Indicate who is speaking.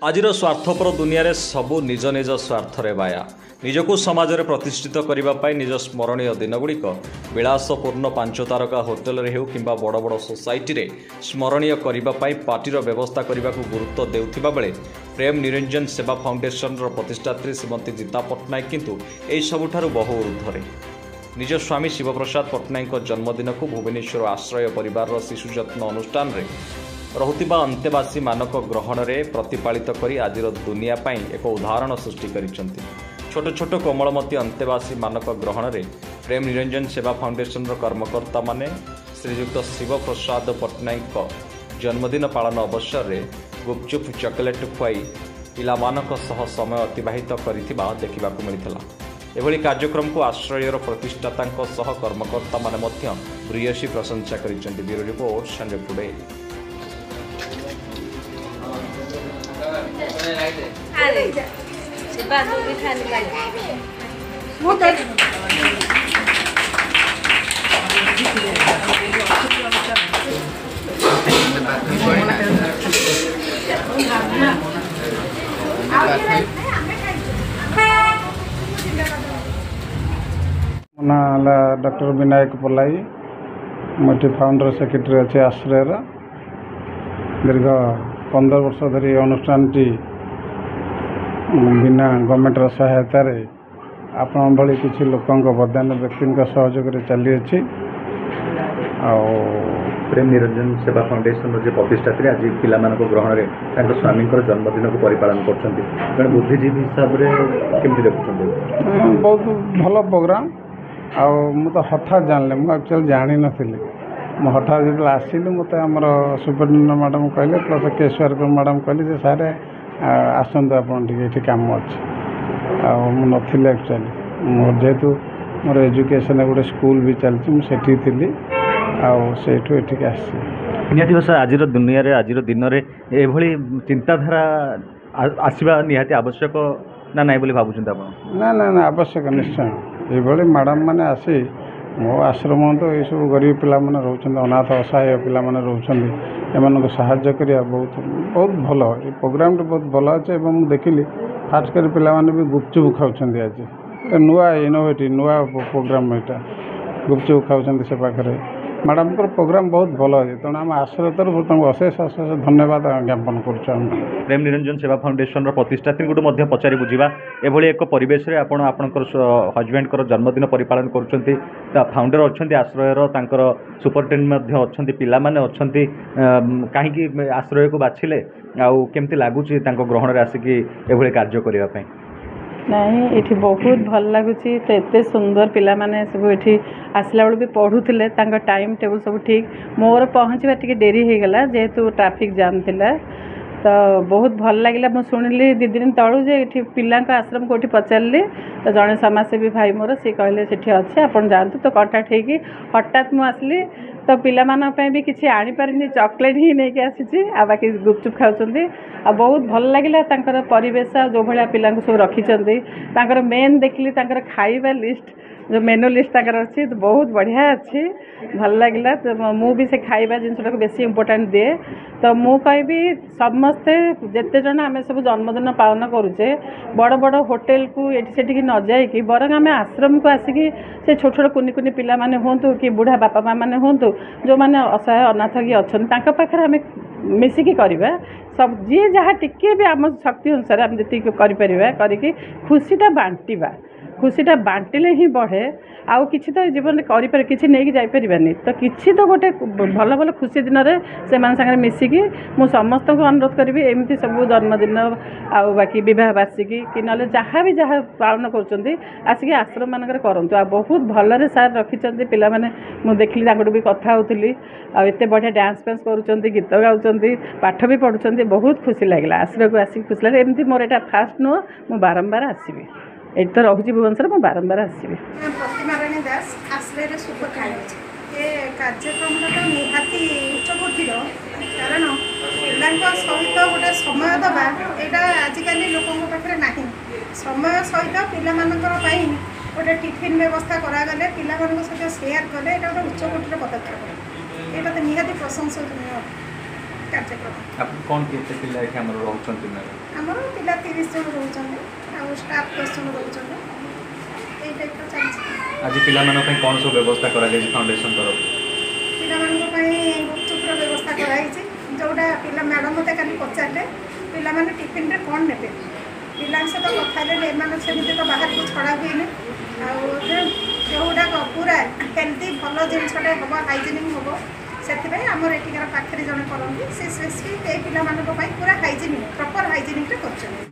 Speaker 1: आजिर स्वार्थपर दुनिया रे सबु निज निज स्वार्थरे बाया निजकू समाज में प्रतिष्ठित करने निज स्मरणीय दिनगुड़िक विलासपूर्ण 5 तारका होटेल रे हेउ किंबा बड़ बड़ सोसाइटी रे स्मरणीय करने पार्टीर व्यवस्था करने को गुरुत्व देउथिबा बेले प्रेम निरंजन सेवा फाउंडेशन प्रतिष्ठात्री श्रीमती गीता पट्टनायक किंतु एई सबुठारु बहु ऊर्ध्वरे निज स्वामी शिवप्रसाद पट्टनायक जन्मदिन को भुवनेश्वर आश्रय परिवार शिशु जत्न अनुष्ठान रे रहुतिबा अंतेवासी मानक ग्रहण रे प्रतिपालित करी आजिर दुनिया पाई एक उदाहरण सृष्टि करिसंती। छोट छोट कोमलमती अंतेवासी मानक ग्रहण रे प्रेम निरंजन सेवा फाउंडेशन कर्मकर्ता माने श्रीयुक्त शिवप्रसाद पट्टनायक जन्मदिन पालन अवसर रे गुपचुप चॉकलेट खुआई पिलामानक सह समय अतिबाहित करिथिबा देखिबाकू मिलिथला। एभली कार्यक्रम को आश्रयर प्रतिष्ठातांक सह कर्मकर्ता माने मध्य भूयसी प्रशंसा करिसंती। Bureau report Sanjay today.
Speaker 2: ना डॉक्टर विनायक पलाई मुझे फाउंडर सेक्रेटरी अच्छे आश्रयर दीर्घ 15 वर्ष धरी अनुष्ठान बिना गवर्नमेंट सहायतार आपण भली किसी लोकों वरदान व्यक्ति सहयोग चली अच्छी
Speaker 1: प्रेम निरंजन सेवा फाउंडेशन जो प्रतिष्ठात्री आज पिला ग्रहण में स्वामी जन्मदिन को परिपालन कर बुद्धिजीवी हिसाब से केमती देखुं
Speaker 2: बहुत भल प्रोग्राम मु तो हठात जानले मुझे एक्चुअली जानी नी मु हठात जो आसली मत आमर सुपरिटेडेंट मैडम कहले प्लस केशवर मैडम कहले सारे आसतु आप कम अच्छे नी एक्चुअली मोर जेहेतु मोर एजुकेशन गोटे स्कूल भी चलती मुझे थी आठ
Speaker 1: निहाती भाषा आज दुनिया रे आज दिन में एभली चिंताधारा आसवा निहाती आवश्यक ना नाई बोली भावुं
Speaker 2: ना ना ना आवश्यक निश्चय ये मैडम मैंने आसी मो आश्रम तो ये सब गरीब पिला रोच अनाथ असहाय पिला रोच एम साहाय्य करिया बहुत बहुत भल ये प्रोग्राम बहुत भल अच्छे मुझे देखिली फास्ट कर पिला भी गुपचुप खाऊँ आज नुआ इनोवेटिव नुआ प्रोग्राम यहाँ गुपचुप खाऊँ से पाखे मैडम को प्रोग्राम बहुत भल अच्छे तेणु आम आश्रय तरफ अशेष अशेष धन्यवाद ज्ञापन कर
Speaker 1: प्रेम निरंजन सेवा फाउंडेशन प्रतिष्ठात्री को पचारि बुझा एभली एक परिवेश रे आपण आपनकर हजबैंड जन्मदिन परिपालन करुछंती फाउंडर अच्छे आश्रयर तांकर सुपरिटेडेंट अच्छे पिला माने अच्छे कहीं आश्रय को बाछिले आउ केमती लगुच ग्रहण में आसिक एभली कार्य करने
Speaker 3: नहीं ये बहुत भल लगुच तो एत सुंदर पिला माने सब ये आसला बेलू भी पढ़ुले टाइम टेबल सब ठीक मोर पहुँचवा टी डेरी हो गला जेहेतु ट्रैफिक जाम थिला तो बहुत भल लगे मुझे शुणिली 2 दिन तलू जे ये पिला आश्रम कौटी पचारि तो जड़े समाजसेवी भाई मोर सी कहले से अच्छे आप जातु तो कंटाक्ट होगी हठात मुझे आसली तो पिला भी किसी आनीपारे चॉकलेट ही नहीं आसी बाकी गुपचुप खाऊँ आ बहुत भल लगे परिवेश जो भाया पिला सब रखी मेन देखिली खाଇବା लिस्ट जो मेनू लिस्ट अच्छी तो बहुत बढ़िया अच्छी भल लगे तो मु भी से खाଇବା जिनटा बेसी इम्पोर्टाट दिए तो मु कहि समस्ते जिते जन आम सब जन्मदिन पालन करुचे बड़ बड़ होटेल को ये न जाकि बरং आम आश्रम को आसिक से छोट छोट कुनि कुनि पिला माने होंतु कि बुढ़ा बापा माँ मैंने होंतु जो मैंने असहाय अनाथ कि अच्छा पाखे आम मिसिकी करवा सब जी जहाँ टिके भी आम शक्ति अनुसार आम जी करके खुशीटा बांटा खुशीटा बांटिले ही बढ़े आउ किसी तो जीवन में कर किसी नहीं जापरानी तो किसी तो गोटे भल भल खुशी दिन में से सागर मिसिकी मु समस्त को अनुरोध करी एमती सब जन्मदिन आउ बाकी बह वार्षिकी कि ना जहाँ भी जहाँ पालन करिक आश्रम मानक करूँ आ बहुत भलरे सार रखिंट पिला माने मु देखली भी कथा होती आते बढ़िया डांस फैंस करुँच गीत गाँच पाठ भी पढ़ुं बहुत खुशी लगे आश्रय को आसिक खुशी लगे एमती मोर यहाँ फास्ट नुह मु बारंबार आसबि ये तो रखुची भुवनेश्वर मैं बारंबार आसबि
Speaker 4: प्रतिमाराणी दास आश्रय शुभ ये कार्यक्रम तो निहाती उच्चकोटीर कारण पिला सहित गोटे समय दबा यहाँ आजिकल लोकों पाखे ना समय सहित पाई गोटे टिफिन व्यवस्था करागले पिला सहित सेयार कले गोटे उच्चकोटीर पदक्षेप यहाँ तो निहाती प्रशंसनीय କାର୍ଯ୍ୟକ୍ରମ।
Speaker 1: ଆପଣ କ'ଣ କେତେ ପିଲା ଏଠି ଆମର ରହୁଛନ୍ତି ମ୍ୟାଡ଼ାମ୍?
Speaker 4: ଆମର ପିଲା 30 ଜଣ ରହୁଛନ୍ତି, ଆଉ ଷ୍ଟାଫ୍ 10 ଜଣ ରହୁଛନ୍ତି। ଏଇ ଟାଇପ୍ର ଚାଲିଛି।
Speaker 1: ଆଜି ପିଲାମାନଙ୍କ ପାଇଁ କ'ଣ ସବୁ ବ୍ୟବସ୍ଥା କରାଯାଇଛି ଫାଉଣ୍ଡେସନ୍ ତରଫରୁ?
Speaker 4: ପିଲାମାନଙ୍କ ପାଇଁ ଗୁପଚୁପ୍ର ବ୍ୟବସ୍ଥା କରାଯାଇଛି, ଯେଉଁଟା ପିଲା ମ୍ୟାଡ଼ାମ୍ ମୋତେ କାଲି ପଚାରିଲେ ପିଲାମାନେ ଟିଫିନ୍ରେ କ'ଣ ନେବେ। ପିଲାଙ୍କ ସହିତ କଥା ହେଲେ ଏମାନେ ସେମିତି ତ ବାହାରକୁ ଛଡ଼ା ହୁଏନି, ଆଉ ଯେଉଁଗୁଡ଼ାକ ପୁରା ହେଲ୍ଦି ଭଲ ଜିନିଷଟେ ହେବ, ହାଇଜେନିକ୍ ହେବ, ସେଥିପାଇଁ ଆମର ଏଠିକାର ପାଖରେ ଜଣେ କରନ୍ତି, ସେ ସ୍ପେସିଫିକ୍ ଏଇ ପିଲାମାନଙ୍କ ପାଇଁ ପୁରା ହାଇଜେନିକ୍ ପ୍ରପର୍ ହାଇଜେନିକ୍ରେ କରୁଛନ୍ତି।